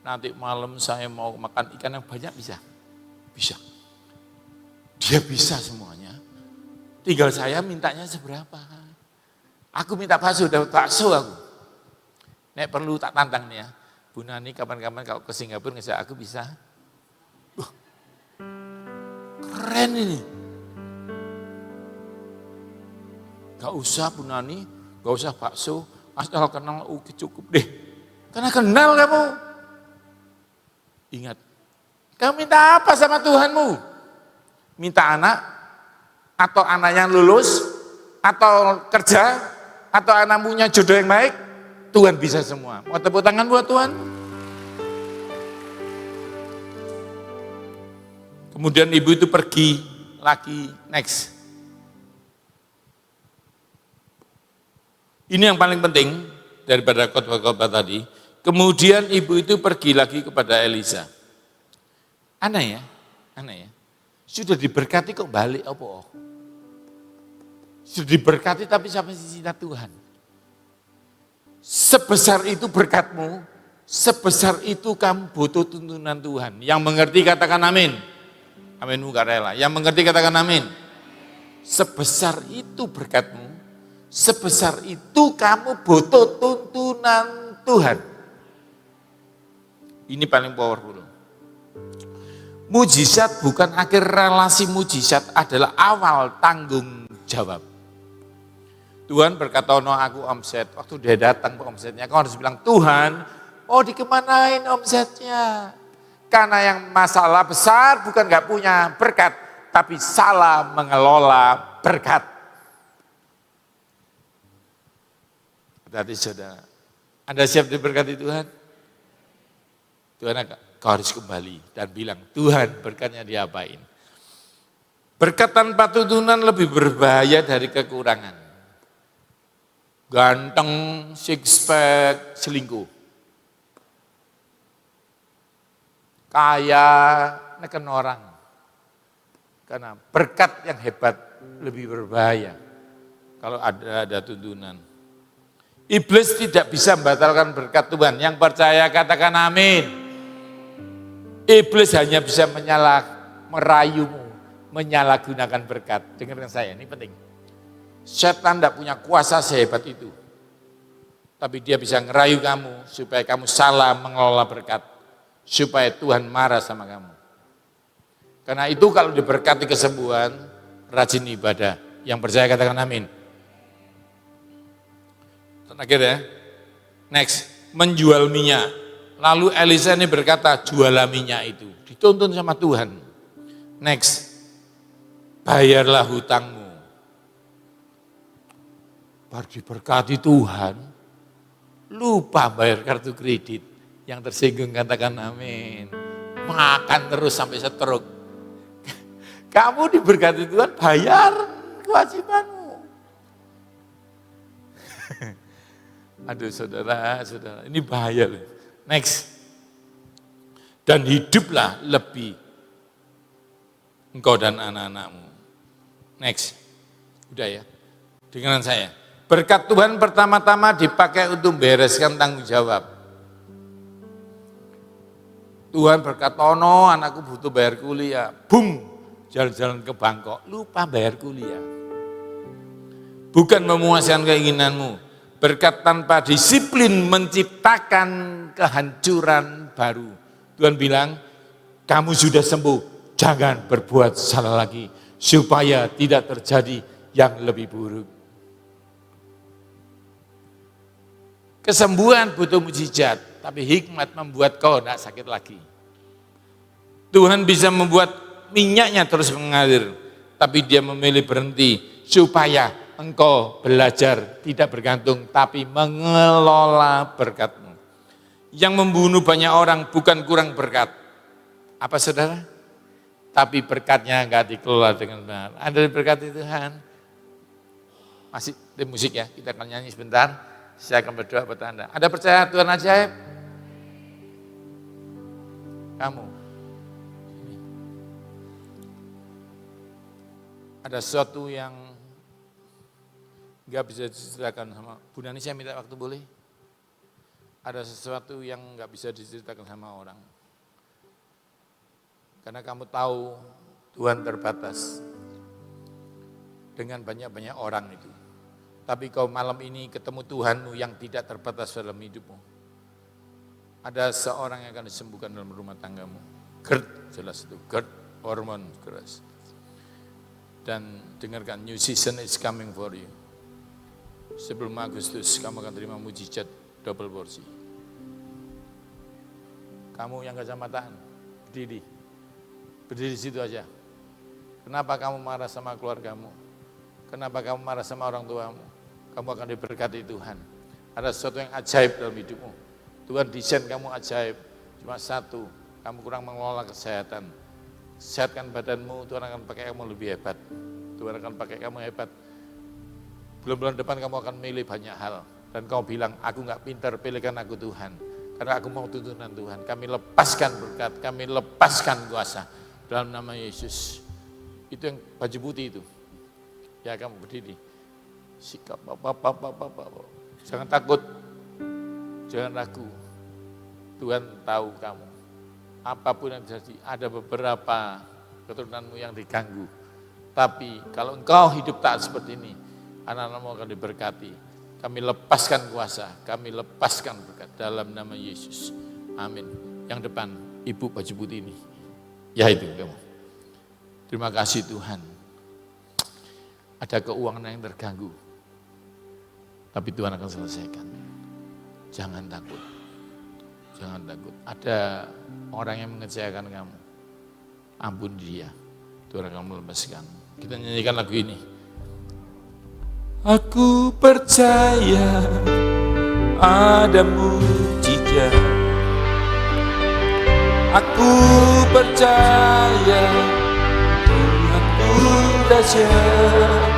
Nanti malam saya mau makan ikan yang banyak bisa? Bisa. Dia bisa semuanya. Tinggal saya mintanya seberapa. Aku minta bakso, dapat bakso aku. Nek perlu tak tantang nih ya. Bu Nani kapan-kapan kalau ke Singapura ngasih aku bisa? Keren ini. Gak usah Bu Nani, gak usah bakso, asal kenal cukup deh. Karena kenal kamu. Ingat, kamu minta apa sama Tuhanmu? Minta anak, atau anak yang lulus, atau kerja, atau anak punya jodoh yang baik? Tuhan bisa semua. Mau tepuk tangan buat Tuhan? Kemudian ibu itu pergi lagi, next. Ini yang paling penting daripada khotbah-khotbah tadi. Kemudian ibu itu pergi lagi kepada Elisa. Aneh ya. Sudah diberkati kok balik apa? Sudah diberkati tapi sampai sisi Tuhan. Sebesar itu berkatmu, sebesar itu kamu butuh tuntunan Tuhan. Yang mengerti katakan amin. Amin bukan rela. Yang mengerti katakan amin. Sebesar itu berkatmu. Sebesar itu kamu butuh tuntunan Tuhan. Ini paling powerful. Mujizat bukan akhir relasi, mujizat adalah awal tanggung jawab. Tuhan berkata, no aku omset. Waktu dia datang ke omsetnya, kau harus bilang, Tuhan, dikemanain omsetnya? Karena yang masalah besar bukan gak punya berkat, tapi salah mengelola berkat. Berarti saudara, Anda siap diberkati Tuhan? Tuhan, kau harus kembali dan bilang, Tuhan berkatnya diapain? Berkat tanpa tuntunan lebih berbahaya dari kekurangan. Ganteng, six pack, selingkuh. Kaya, neken orang. Karena berkat yang hebat lebih berbahaya kalau ada tuntunan. Iblis tidak bisa membatalkan berkat Tuhan. Yang percaya katakan amin. Iblis hanya bisa merayumu, menyalahgunakan berkat. Dengarkan saya, ini penting. Setan tidak punya kuasa sehebat itu. Tapi dia bisa ngerayu kamu supaya kamu salah mengelola berkat. Supaya Tuhan marah sama kamu. Karena itu kalau diberkati kesembuhan, rajin ibadah. Yang percaya katakan amin. Terakhir ya, next, menjual minyak. Lalu Elisa ini berkata, jualah minyak itu. Dituntun sama Tuhan. Next, bayarlah hutangmu. Baru diberkati Tuhan, lupa bayar kartu kredit. Yang tersinggung katakan amin. Makan terus sampai stroke. Kamu diberkati Tuhan, bayar kewajibanmu. Aduh saudara, ini bahaya loh. Next. Dan hiduplah lebih engkau dan anak-anakmu. Next. Udah ya. Dengaran saya. Berkat Tuhan pertama-tama dipakai untuk bereskan tanggung jawab. Tuhan berkata, anakku butuh bayar kuliah. Boom, jalan-jalan ke Bangkok. Lupa bayar kuliah. Bukan memuaskan keinginanmu. Berkat tanpa disiplin menciptakan kehancuran baru. Tuhan bilang, kamu sudah sembuh, jangan berbuat salah lagi. Supaya tidak terjadi yang lebih buruk. Kesembuhan butuh mujizat, tapi hikmat membuat kau tidak sakit lagi. Tuhan bisa membuat minyaknya terus mengalir, tapi dia memilih berhenti supaya engkau belajar tidak bergantung, tapi mengelola berkatmu. Yang membunuh banyak orang bukan kurang berkat. Apa saudara? Tapi berkatnya enggak dikelola dengan benar. Ada berkat Tuhan. Masih di musik ya, kita akan nyanyi sebentar. Saya akan berdoa buat Anda. Ada percaya Tuhan ajaib? Kamu. Ada sesuatu yang enggak bisa diceritakan sama Bu Nani, saya minta waktu boleh? Ada sesuatu yang enggak bisa diceritakan sama orang. Karena kamu tahu Tuhan terbatas dengan banyak-banyak orang itu. Tapi kau malam ini ketemu Tuhanmu yang tidak terbatas dalam hidupmu. Ada seorang yang akan disembuhkan dalam rumah tanggamu. GERD, jelas itu, GERD, hormon keras. Dan dengarkan, new season is coming for you. Sebelum Agustus, kamu akan terima mujizat double porsi. Kamu yang kecamatan, berdiri di situ aja. Kenapa kamu marah sama keluargamu? Kenapa kamu marah sama orang tuamu? Kamu akan diberkati Tuhan. Ada sesuatu yang ajaib dalam hidupmu. Tuhan desain kamu ajaib. Cuma satu, kamu kurang mengelola kesehatan. Sehatkan badanmu, Tuhan akan pakai kamu lebih hebat. Tuhan akan pakai kamu hebat. Bulan-bulan depan kamu akan milih banyak hal. Dan kamu bilang, aku gak pintar, pilihkan aku Tuhan. Karena aku mau tuntunan Tuhan. Kami lepaskan berkat, kami lepaskan kuasa. Dalam nama Yesus. Itu yang baju putih itu. Ya kamu berdiri. Sikap bapak. Jangan takut. Jangan ragu. Tuhan tahu kamu. Apapun yang terjadi, ada beberapa keturunanmu yang diganggu. Tapi kalau engkau hidup taat seperti ini, anak-anakmu akan diberkati. Kami lepaskan kuasa, kami lepaskan berkat dalam nama Yesus. Amin. Yang depan, ibu baju putih ini. Ya itu kamu. Terima kasih Tuhan. Ada keuangan yang terganggu. Tapi Tuhan akan selesaikan. Jangan takut. Jangan takut. Ada orang yang mengecewakan kamu. Ampun dia. Tuhan akan melepaskan. Kita nyanyikan lagu ini. Aku percaya ada mujizat. Aku percaya Tuhanku dahsyat.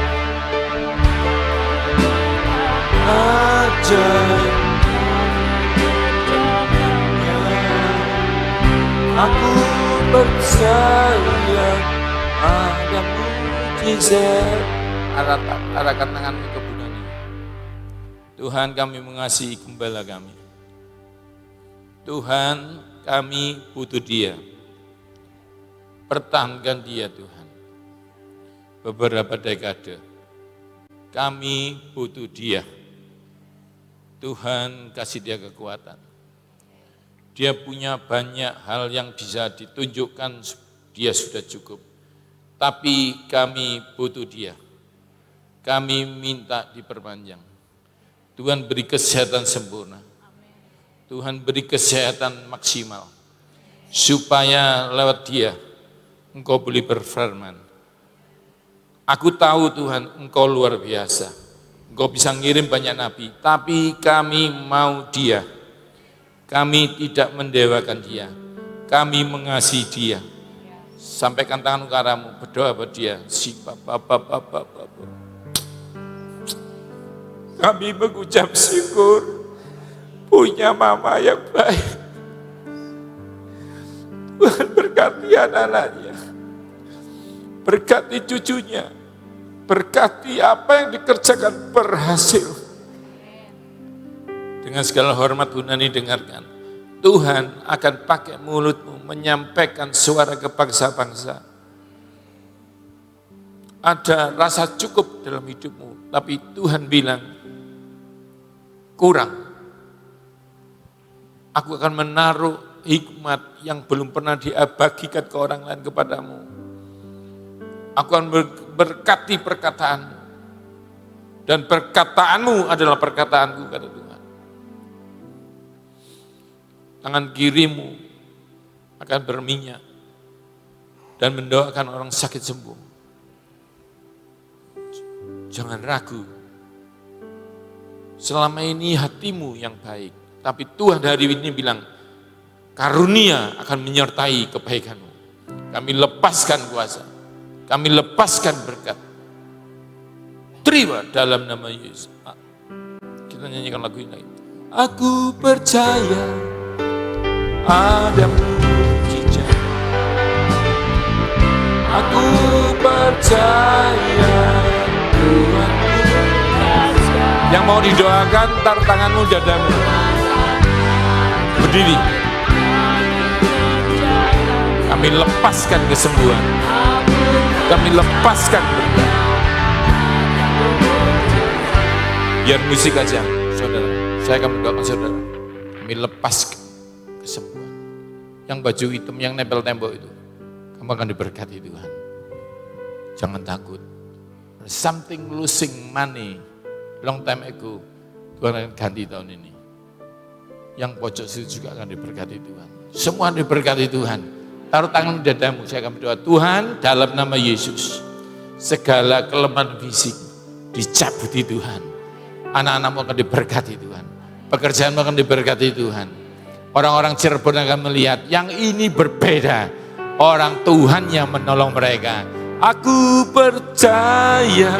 Ajaib. Aku percaya ada mujizat. Arahkan tanganmu ke Bu Nani. Tuhan, kami mengasihi gembala kami. Tuhan, kami butuh dia. Pertahankan dia Tuhan. Beberapa dekade. Kami butuh dia. Tuhan kasih dia kekuatan. Dia punya banyak hal yang bisa ditunjukkan, dia sudah cukup. Tapi kami butuh dia. Kami minta diperpanjang. Tuhan beri kesehatan sempurna. Tuhan beri kesehatan maksimal. Supaya lewat dia, Engkau boleh berfirman. Aku tahu Tuhan, Engkau luar biasa. Engkau bisa ngirim banyak nabi, tapi kami mau dia. Kami tidak mendewakan dia. Kami mengasihi dia. Sampaikan tangan ke arahmu, berdoa buat dia. Kami mengucap syukur punya mama yang baik. Tuhan berkati anak-anaknya. Berkati cucunya. Berkati apa yang dikerjakan berhasil. Dengan segala hormat Bu Nani dengarkan. Tuhan akan pakai mulutmu menyampaikan suara ke bangsa-bangsa. Ada rasa cukup dalam hidupmu. Tapi Tuhan bilang, kurang. Aku akan menaruh hikmat yang belum pernah dibagikan ke orang lain kepadamu. Aku akan berkati perkataanmu. Dan perkataanmu adalah perkataanku, kata Tuhan. Tangan kirimu akan berminyak dan mendoakan orang sakit sembuh. Jangan ragu. Selama ini hatimu yang baik, tapi Tuhan hari ini bilang, karunia akan menyertai kebaikanmu. Kami lepaskan kuasa, kami lepaskan berkat. Terima dalam nama Yesus. Kita nyanyikan lagu ini. Aku percaya ada mujizat. Aku percaya Tuhan. Yang mau didoakan, taruh tanganmu dadamu. Berdiri. Kami lepaskan kesembuhan. Kami lepaskan berkat. Biar musik aja, saudara. Saya akan mendoakan saudara. Kami lepaskan kesembuhan. Yang baju hitam yang nempel tembok itu, kamu akan diberkati Tuhan. Jangan takut. Something losing money long time ago, Tuhan akan ganti tahun ini. Yang pojok situ juga akan diberkati Tuhan. Semua diberkati Tuhan. Taruh tangan di dadamu, saya akan berdoa. Tuhan, dalam nama Yesus, segala kelemahan fisik dicabuti Tuhan. Anak-anakmu akan diberkati Tuhan. Pekerjaanmu akan diberkati Tuhan. Orang-orang Cirebon akan melihat, yang ini berbeda. Orang Tuhan yang menolong mereka. Aku percaya.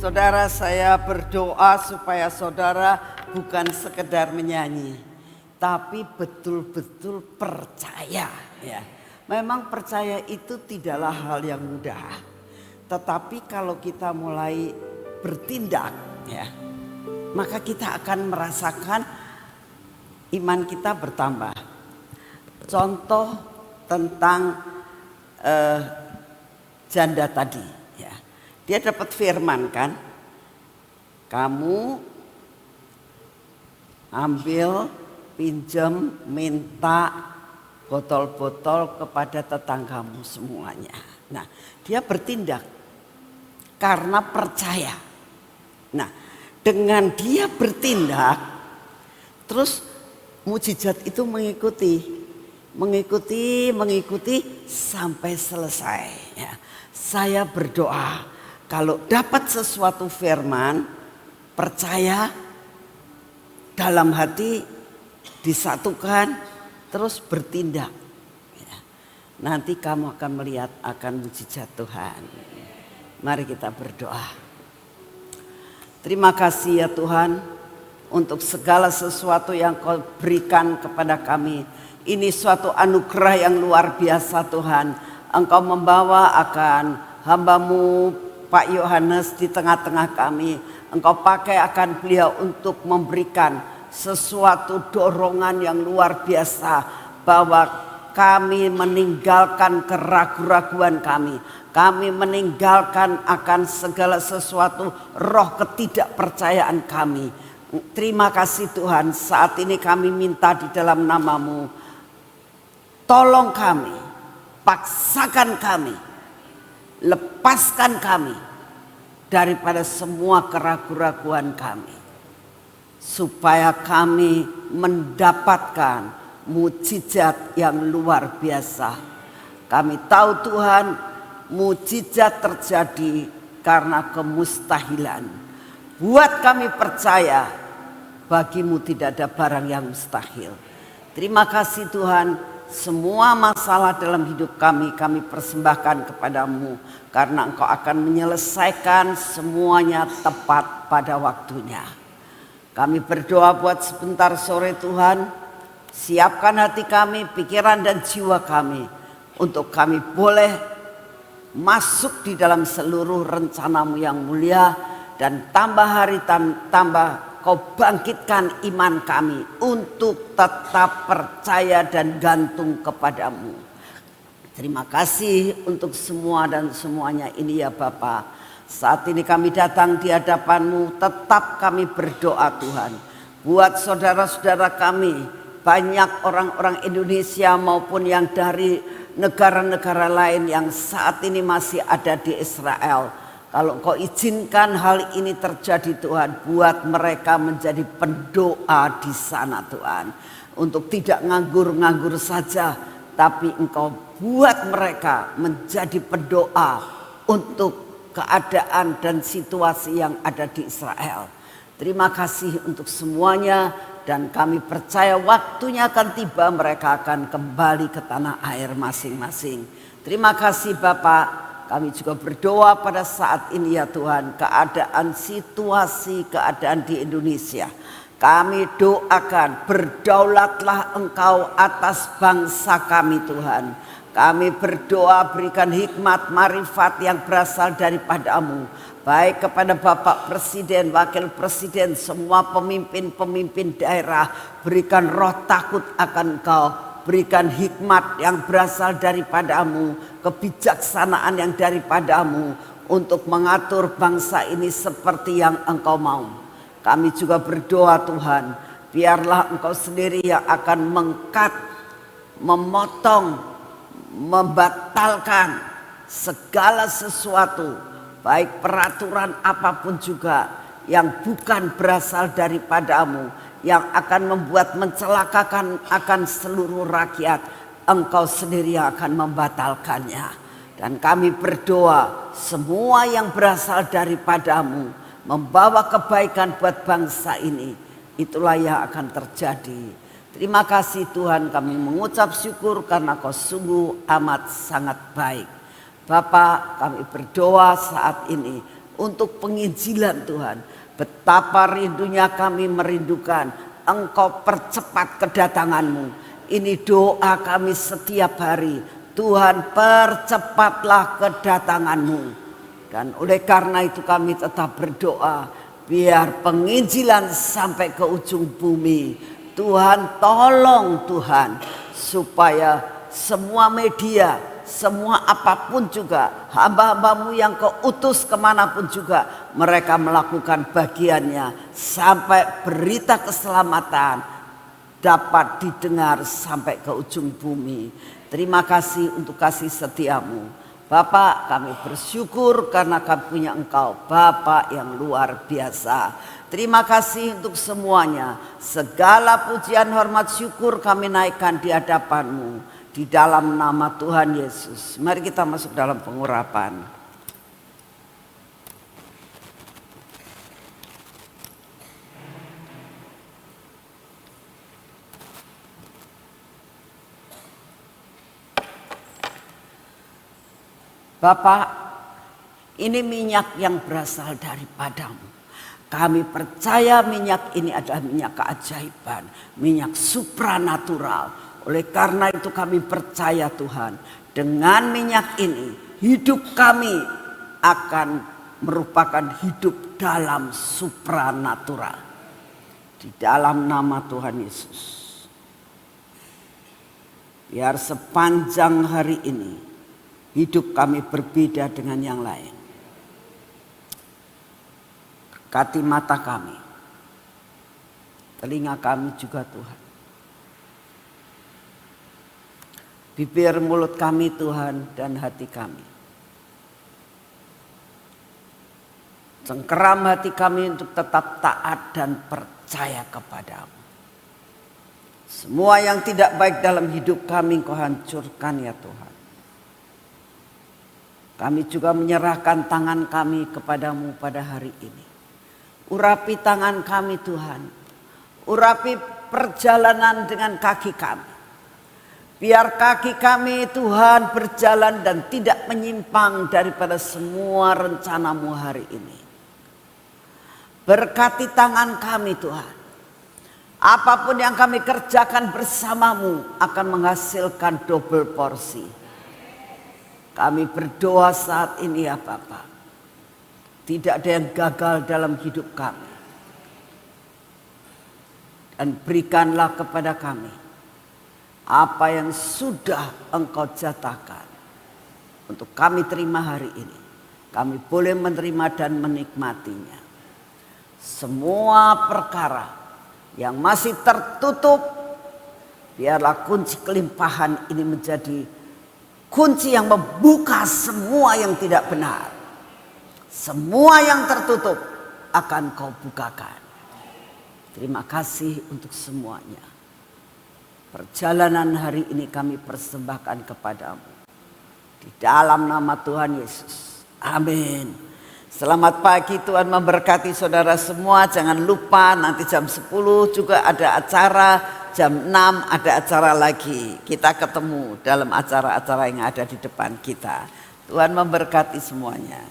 Saudara, saya berdoa supaya saudara bukan sekedar menyanyi, tapi betul-betul percaya. Ya. Memang percaya itu tidaklah hal yang mudah, tetapi kalau kita mulai bertindak, ya, maka kita akan merasakan iman kita bertambah. Contoh tentang janda tadi. Dia dapat firman kan, kamu ambil, pinjam, minta botol-botol kepada tetanggamu semuanya. Nah, dia bertindak karena percaya. Nah, dengan dia bertindak, terus mujizat itu mengikuti sampai selesai. Ya. Saya berdoa, kalau dapat sesuatu firman, percaya, dalam hati disatukan, terus bertindak. Ya. Nanti kamu akan melihat akan mujizat Tuhan. Mari kita berdoa. Terima kasih ya Tuhan untuk segala sesuatu yang Kau berikan kepada kami. Ini suatu anugerah yang luar biasa Tuhan. Engkau membawa akan hamba-Mu Pak Yohanes di tengah-tengah kami. Engkau pakai akan beliau untuk memberikan sesuatu dorongan yang luar biasa. Bahwa kami meninggalkan keraguan-raguan kami. Kami meninggalkan akan segala sesuatu roh ketidakpercayaan kami. Terima kasih Tuhan, saat ini kami minta di dalam nama-Mu. Tolong kami, paksakan kami, lepaskan kami daripada semua keraguan-raguan kami. Supaya kami mendapatkan mujizat yang luar biasa. Kami tahu Tuhan, mujizat terjadi karena kemustahilan. Buat kami percaya, bagi-Mu tidak ada barang yang mustahil. Terima kasih Tuhan. Semua masalah dalam hidup kami persembahkan kepada-Mu. Karena Engkau akan menyelesaikan semuanya tepat pada waktunya. Kami berdoa buat sebentar sore Tuhan. Siapkan hati kami, pikiran dan jiwa kami. Untuk kami boleh masuk di dalam seluruh rencana-Mu yang mulia. Dan tambah hari tambah Kau bangkitkan iman kami untuk tetap percaya dan gantung kepadamu. Terima kasih untuk semua dan semuanya ini ya Bapa. Saat ini kami datang di hadapan-Mu, tetap kami berdoa Tuhan. Buat saudara-saudara kami, banyak orang-orang Indonesia maupun yang dari negara-negara lain yang saat ini masih ada di Israel. Kalau Engkau izinkan hal ini terjadi Tuhan, buat mereka menjadi pendoa di sana Tuhan. Untuk tidak nganggur-nganggur saja, tapi Engkau buat mereka menjadi pendoa untuk keadaan dan situasi yang ada di Israel. Terima kasih untuk semuanya dan kami percaya waktunya akan tiba, mereka akan kembali ke tanah air masing-masing. Terima kasih Bapak. Kami juga berdoa pada saat ini ya Tuhan, keadaan situasi keadaan di Indonesia. Kami doakan berdaulatlah Engkau atas bangsa kami Tuhan. Kami berdoa berikan hikmat marifat yang berasal daripada-Mu. Baik kepada Bapak Presiden, Wakil Presiden, semua pemimpin-pemimpin daerah. Berikan roh takut akan Engkau. Berikan hikmat yang berasal daripada-Mu. Kebijaksanaan yang daripada-Mu. Untuk mengatur bangsa ini seperti yang Engkau mau. Kami juga berdoa Tuhan. Biarlah Engkau sendiri yang akan memotong, membatalkan segala sesuatu, baik peraturan apapun juga yang bukan berasal daripada-Mu, yang akan membuat mencelakakan akan seluruh rakyat. Engkau sendiri yang akan membatalkannya. Dan kami berdoa semua yang berasal daripada-Mu membawa kebaikan buat bangsa ini, itulah yang akan terjadi. Terima kasih Tuhan, kami mengucap syukur karena Kau sungguh amat sangat baik. Bapak, kami berdoa saat ini untuk penginjilan Tuhan. Betapa rindunya kami merindukan Engkau percepat kedatangan-Mu. Ini doa kami setiap hari. Tuhan, percepatlah kedatangan-Mu. Dan oleh karena itu kami tetap berdoa, biar penginjilan sampai ke ujung bumi. Tuhan, tolong Tuhan, supaya semua media, semua apapun juga, hamba-hamba-Mu yang Kau utus kemanapun juga, mereka melakukan bagiannya sampai berita keselamatan dapat didengar sampai ke ujung bumi. Terima kasih untuk kasih setia-Mu. Bapak, kami bersyukur karena kami punya Engkau, Bapak yang luar biasa. Terima kasih untuk semuanya. Segala pujian, hormat, syukur kami naikkan di hadapan-Mu. Di dalam nama Tuhan Yesus. Mari kita masuk dalam pengurapan. Bapak, ini minyak yang berasal daripada-Mu. Kami percaya minyak ini adalah minyak keajaiban, minyak supranatural. Oleh karena itu kami percaya Tuhan, dengan minyak ini hidup kami akan merupakan hidup dalam supranatural. Di dalam nama Tuhan Yesus. Biar sepanjang hari ini hidup kami berbeda dengan yang lain. Berkati mata kami, telinga kami juga Tuhan. Bibir mulut kami Tuhan dan hati kami. Cengkeram hati kami untuk tetap taat dan percaya kepada-Mu. Semua yang tidak baik dalam hidup kami Kau hancurkan ya Tuhan. Kami juga menyerahkan tangan kami kepada-Mu pada hari ini. Urapi tangan kami Tuhan. Urapi perjalanan dengan kaki kami. Biar kaki kami Tuhan berjalan dan tidak menyimpang daripada semua rencana-Mu hari ini. Berkati tangan kami Tuhan. Apapun yang kami kerjakan bersama-Mu akan menghasilkan double porsi. Kami berdoa saat ini ya Bapak. Tidak ada yang gagal dalam hidup kami. Dan berikanlah kepada kami apa yang sudah Engkau jatahkan untuk kami terima hari ini. kami boleh menerima dan menikmatinya. Semua perkara yang masih tertutup, biarlah kunci kelimpahan ini menjadi kunci yang membuka semua yang tidak benar. Semua yang tertutup akan kau bukakan. Terima kasih untuk semuanya. Perjalanan hari ini kami persembahkan kepadamu. Di dalam nama Tuhan Yesus. Amin. Selamat pagi, Tuhan memberkati saudara semua. Jangan lupa nanti jam 10 juga ada acara. Jam 6 ada acara lagi. Kita ketemu dalam acara-acara yang ada di depan kita. Tuhan memberkati semuanya.